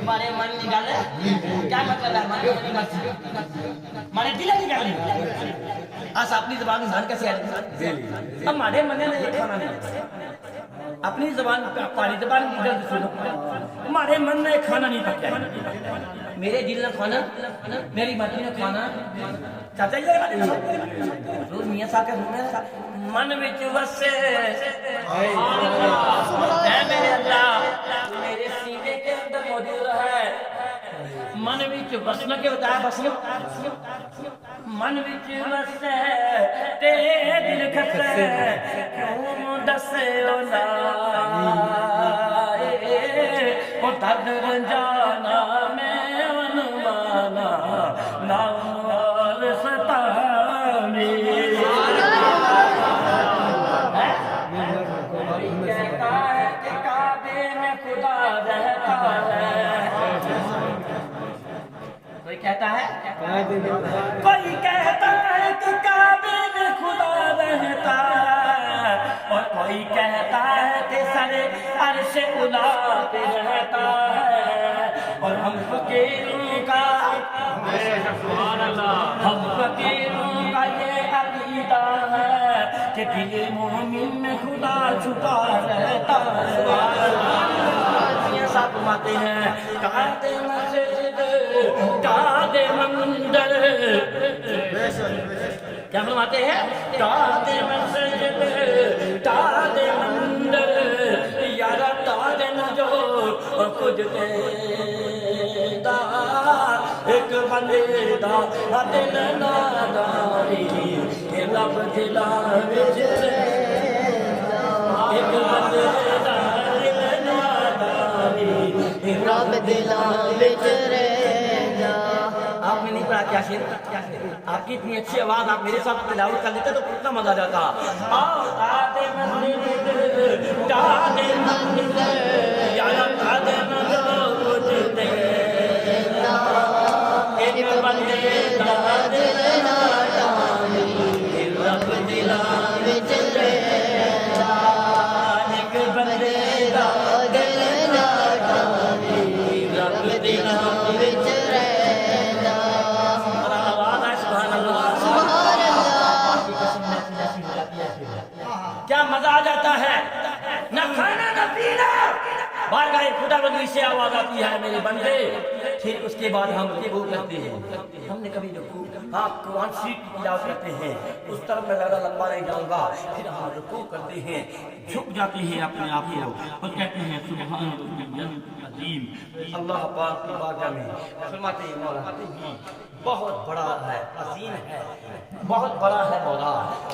ہمارے من نکال کیا مطلب ہے ہمارے دل نکال رہی ہے آج اپنی زبان میں من کیسے آئے ہمارے من نے یہ کھانا نہیں اپنی زبان پاری زبان کی جلد سنو ہمارے من نے کھانا نہیں پکیا میرے دل نے کھانا میری مرضی نے کھانا چاچا یہ حضور میاں صاحب کے سننے من وچ وسے اے میرے اللہ میرے سینے کے اندر موجود ہے من وچ وسنا کے بتایا بسنا من وچ وسے تے دل کھسے کیوں دسیو نا او درد رنجانا میں ونوانا نال ستانی کوئی کہتا ہے کہ کعبے میں خدا رہتا ہے کوئی کہتا ہے کہ کعبے میں خدا رہتا ہے اور کوئی کہتا ہے کہ سر عرش اولیٰ پہ رہتا ہے اور ہم فقیروں کا یہ عقیدہ ہے کہ دل مومن میں خدا چھپا رہتا ہے صاحب فرماتے ہیں کاتے مسجد کاتے مندر کیا فرماتے ہیں کاتے مسجد کاتے مندر یارا کاتے نجو کچھ دیتا ایک بندے دا دل ناداری رب دلا وچ ایک بندے دا دل ناداری رب دلا وچ رہندا آپ نے نہیں پڑھا کیا شعر آپ کی اتنی اچھی آواز آپ میرے ساتھ تلاوت کر لیتے تو کتنا مزہ جاتا آؤ دادے مندر دادے مندر یارا دادے مندر کچھ دیتا ایک بندے دا دل ناداری رب دلا وچ رہندا ایک بندے دا دل کیا مزہ آ جاتا ہے، نہ کھانا نہ پینا، بارگاہ خدا بندی سے آواز آتی ہے میرے بندے، پھر اس کے بعد ہم رکوع کرتے ہیں. ہم نے کبھی رکوع، ہاں قرآن شریف کی تلاوت کرتے ہیں، اس طرف میں زیادہ لمبا نہیں جاؤں گا، پھر ہم رکوع کرتے ہیں، جھک جاتے ہیں اپنے آپ کو اور کہتے ہیں سبحان ربی العظیم. اللہ پاک کی بارگاہ میں فرماتے ہیں مولا بہت بڑا ہے، عظیم ہے، بہت بڑا ہے مولا.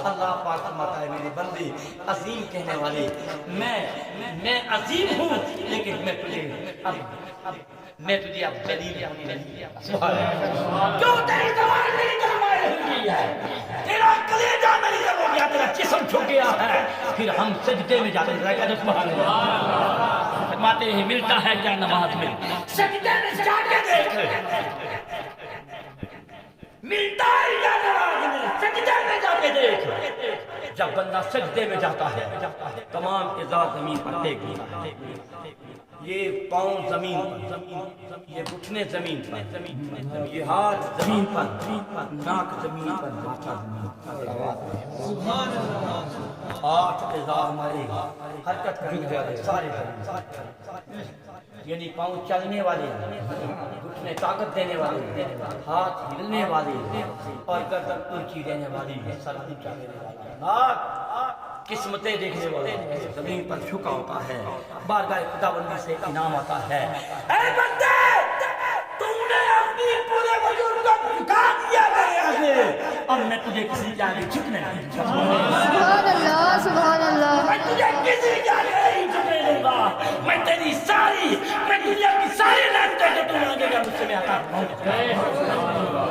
اللہ پاک فرماتا ہے میرے بندے عظیم کہنے والے، میں عظیم ہوں لیکن میں تجھے اب جلیل ہونے نہیں دیا. جو تیری زبان میری زبان ہوئی ہے، تیرا کلیجہ میری طرف ہو گیا، تیرا جسم جھک گیا ہے، پھر ہم سجدے میں جاتے ہیں. کہتے سبحان اللہ. فرماتے ہیں ملتا ہے کیا نماز میں، سجدے میں جا کے دیکھ. ملتا ہے کیا نماز میں، سجدے میں جا کے دیکھ. جب بندہ سجدے میں جاتا ہے تمام اعضاء زمین پر ٹیک دیتا ہے. یہ پاؤں زمین پر، یہ گھٹنے زمین پر، یہ ہاتھ زمین پر، ناک زمین پر، ماتھا زمین پر. سبحان اللہ. 8 اعضاء ہمارے حرکت کرنے والے سارے یعنی پاؤں چلنے والے، گھٹنے طاقت دینے والے، ہاتھ ہلنے والے اور گردن اونچی دینے والی، سر اونچا دینے والا، ناک قسمتیں دیکھنے والے، زمین پر جھکا ہوتا ہے، بارگاہ خداوندی سے انعام آتا ہے. اے بندے تم نے اپنی پورے وجود کو جھکا دیا میرے آگے، اب میں تجھے کسی کے آگے جھکنے نہیں دوں گا. سبحان اللہ سبحان اللہ. میں تجھے کسی کے آگے نہیں جھکنے دوں گا. میں تیری ساری، میں دنیا کی ساری لعنتیں جو تم مانگے گا مجھ سے میں عطا کروں گا.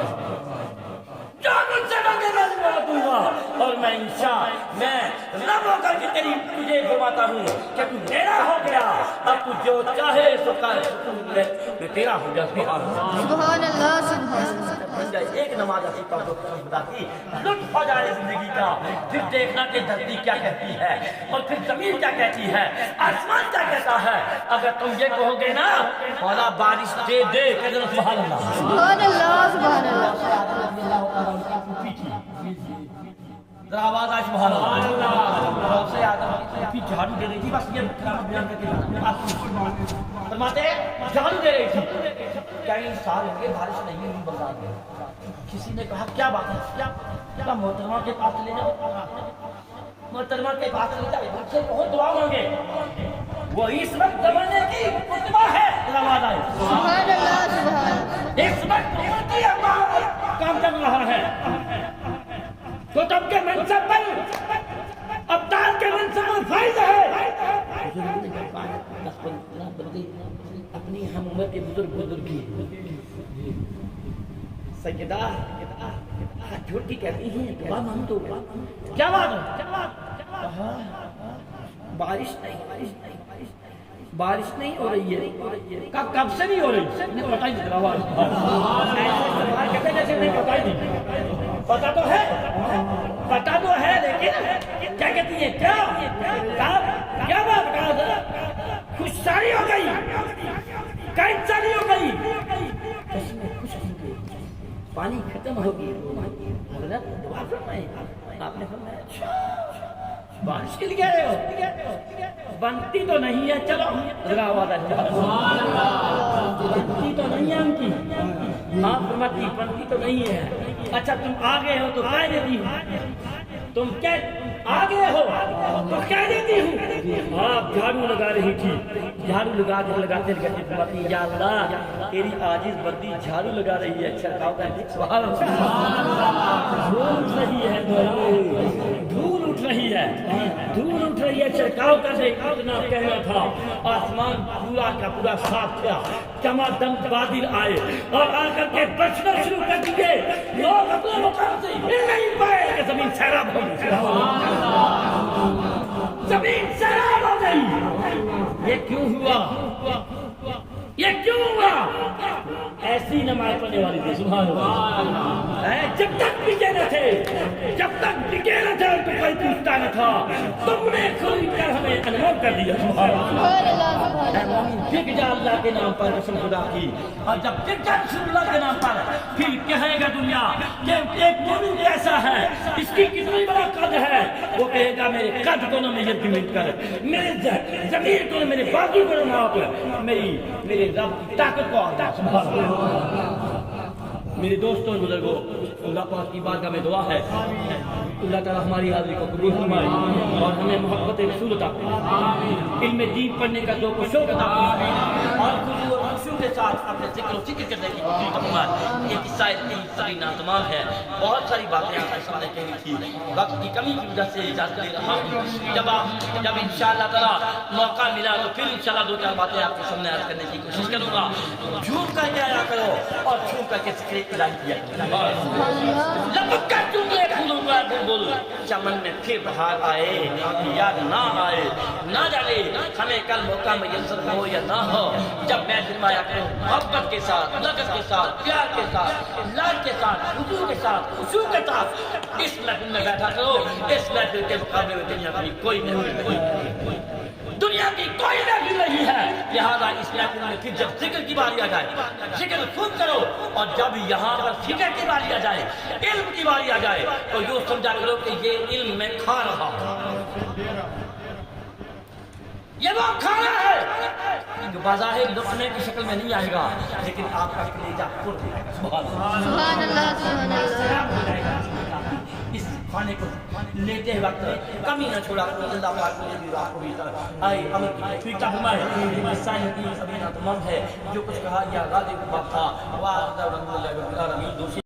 جو مجھ سے مانگے گا میں دوں گا. اور میں میں رب ہو کر کے تجھے فرماتا ہوں کہ تو میرا ہو گیا، اب تو جو چاہے سو کر، میں تیرا ہو گیا. سبحان اللہ سبحان اللہ. ایک نماز ایسی پڑھ دو خدا کی لطف ہو جائے زندگی کا، پھر دیکھنا کہ دھرتی کیا کہتی ہے اور پھر زمین کیا کہتی ہے، آسمان کیا کہتا ہے. اگر تم یہ کہو گے نا مولا بارش دے دے، کہنا سبحان اللہ سبحان اللہ سبحان اللہ. ذرا آواز آج سبحان اللہ. سے آدم جھاڑو دے رہی تھی، بس یہ کرامت بیان کر کے فرماتے جھاڑو دے رہی تھی. کئی سال ہو گئے بارش نہیں ہوئی بغداد میں. کسی نے کہا کیا بات ہے، کیا محترمہ کے پاس لے جاؤ، محترمہ کے پاس لے جاؤ، ان سے بہت دعا مانگے. وہ اس وقت زمانے کی فتویٰ ہے. آواز آئے سبحان اللہ سبحان اللہ. اس وقت امتی اللہ کام چل رہا ہے. کتب کے منصب پر، ابدال کے منصب پر فائز ہے. اپنی ہم امت کے بزرگ کی سجدہ جھوٹی کہتی ہیں دعا مانگ دو. کیا بات ہے؟ بارش نہیں ہو رہی ہے. کب سے نہیں ہو رہی؟ پتہ ہی نہیں. پتا تو ہے لیکن کیا کہتی ہے، کیا بات، خوش ساری ہو گئی، کینسر ہو گئی، پانی ختم ہو گئی. حضرت دعا فرمائے. آپ نے فرمایا اچھا بارش کے لیے گئے ہو، بنتی تو نہیں ہے. چلو ذرا آواز بنتی تو نہیں ہے ان کی، آپ فرماتی بنتی تو نہیں ہے. اچھا تم آگے ہو تو کہہ دیتی ہوں، تم آگے ہو تو کہہ دیتی ہوں. آپ جھاڑو لگا رہی تھی، جھاڑو لگاتے فرماتی یا اللہ تیری عاجز بندی جھاڑو لگا رہی ہے، چھڑکاؤ کر دے. سبحان اللہ. دھول اٹھ رہی ہے، دھول اٹھ رہی ہے، چھڑکاؤ کر دے. اتنا کہنا تھا، آسمان پورا کا پورا صاف تھا، چما دم بادل آئے اور آ کر کے برسنا شروع کر دیے. لوگ اپنے مقام سے ہل نہیں پائے کہ زمین سیراب ہو گئی. زمین سیراب ہو گئی. یہ کیوں ہوا؟ ایسی نماز پڑھنے والی تھی. سبحان اللہ. جب تک بکے نہ تھے تو کوئی پوچھتا نہ تھا. تم نے خرید کر ہمیں انعام کر دیا. سبحان اللہ. بک جا اللہ کے نام پر قسم خدا کی. اور جب بک جا رسول اللہ کے نام پر، پھر کہے گا دنیا کہ ایک مومن ایسا ہے، اس کی کتنی بڑا قدر ہے. وہ کہے گا میرے قد کو نہ میجرمنٹ کر، میرے ضمیر کو نہ، میرے بازو کو نہ ناپ، میرے رب کی طاقت کو آتا۔ سبحان اللہ۔ میرے دوستوں بزرگوں، اللہ پاک کی بارگاہ میں دعا ہے اللہ تعالیٰ ہماری حاضری کو قبول فرمائے اور ہمیں محبت رسول عطا فرمائے، علم دین پڑھنے کا ذوق و شوق عطا فرمائے اور خضوع اور خشوع کے ساتھ اپنے ذکر و ذکر کرنے کی توفیق عطا فرمائے۔ یہ قصہ اتنی ناتمام ہے، بہت ساری باتیں آپ کے سامنے کہنی تھی، وقت کی کمی کی وجہ سے اجازت لے رہا ہوں۔ جب انشاءاللہ تعالیٰ موقع ملا تو پھر انشاءاللہ دو چار باتیں آپ کے سامنے عرض کرنے کی کوشش کروں گا۔ جھوم کر کے آیا کرو اور جھوم کر کے ذکر الہی کیا کرو۔ لبک کر چونکہ پھولوں گا بلبل، چمن میں پھر بہار آئے یا نہ آئے، نہ جانے ہمیں کل موقع میسر ہو یا نہ ہو، جب میں فرمایا کروں محبت کے ساتھ، لگن کے ساتھ، پیار کے ساتھ، لاج کے ساتھ، خضوع کے ساتھ، خشوع کے ساتھ اس محفل میں بیٹھا کرو۔ اس محفل کے مقابلے میں دنیا کی کوئی محفل نہیں، دنیا کی کوئی محفل نہیں ہے، لہذا اس محفل میں پھر جب ذکر کی باری آ جائے ذکر خود کرو، اور جب یہاں پر فکر کی باری آ جائے، علم کی باری آ جائے تو یوں سمجھا کرو کہ یہ علم میں کھا رہا ہوں، یہ وہ کھانا ہے جو بظاہر لقمے کی شکل میں نہیں آئے گا لیکن آپ کا کلیجہ پر دے گا۔ سبحان اللہ۔ سبحان اللہ سبحان اللہ۔ اس کھانے کو لیتے وقت کمی نہ چھوڑا کرو، اللہ پاک مجھے بھی آپ کو بھی آئے عمل کی توفیق عطا فرمائے۔ قصہ ابھی ناتمام ہے، جو کچھ کہا گیا غالب ہوا تھا، وآخر دعوانا الحمدللہ رب العالمین۔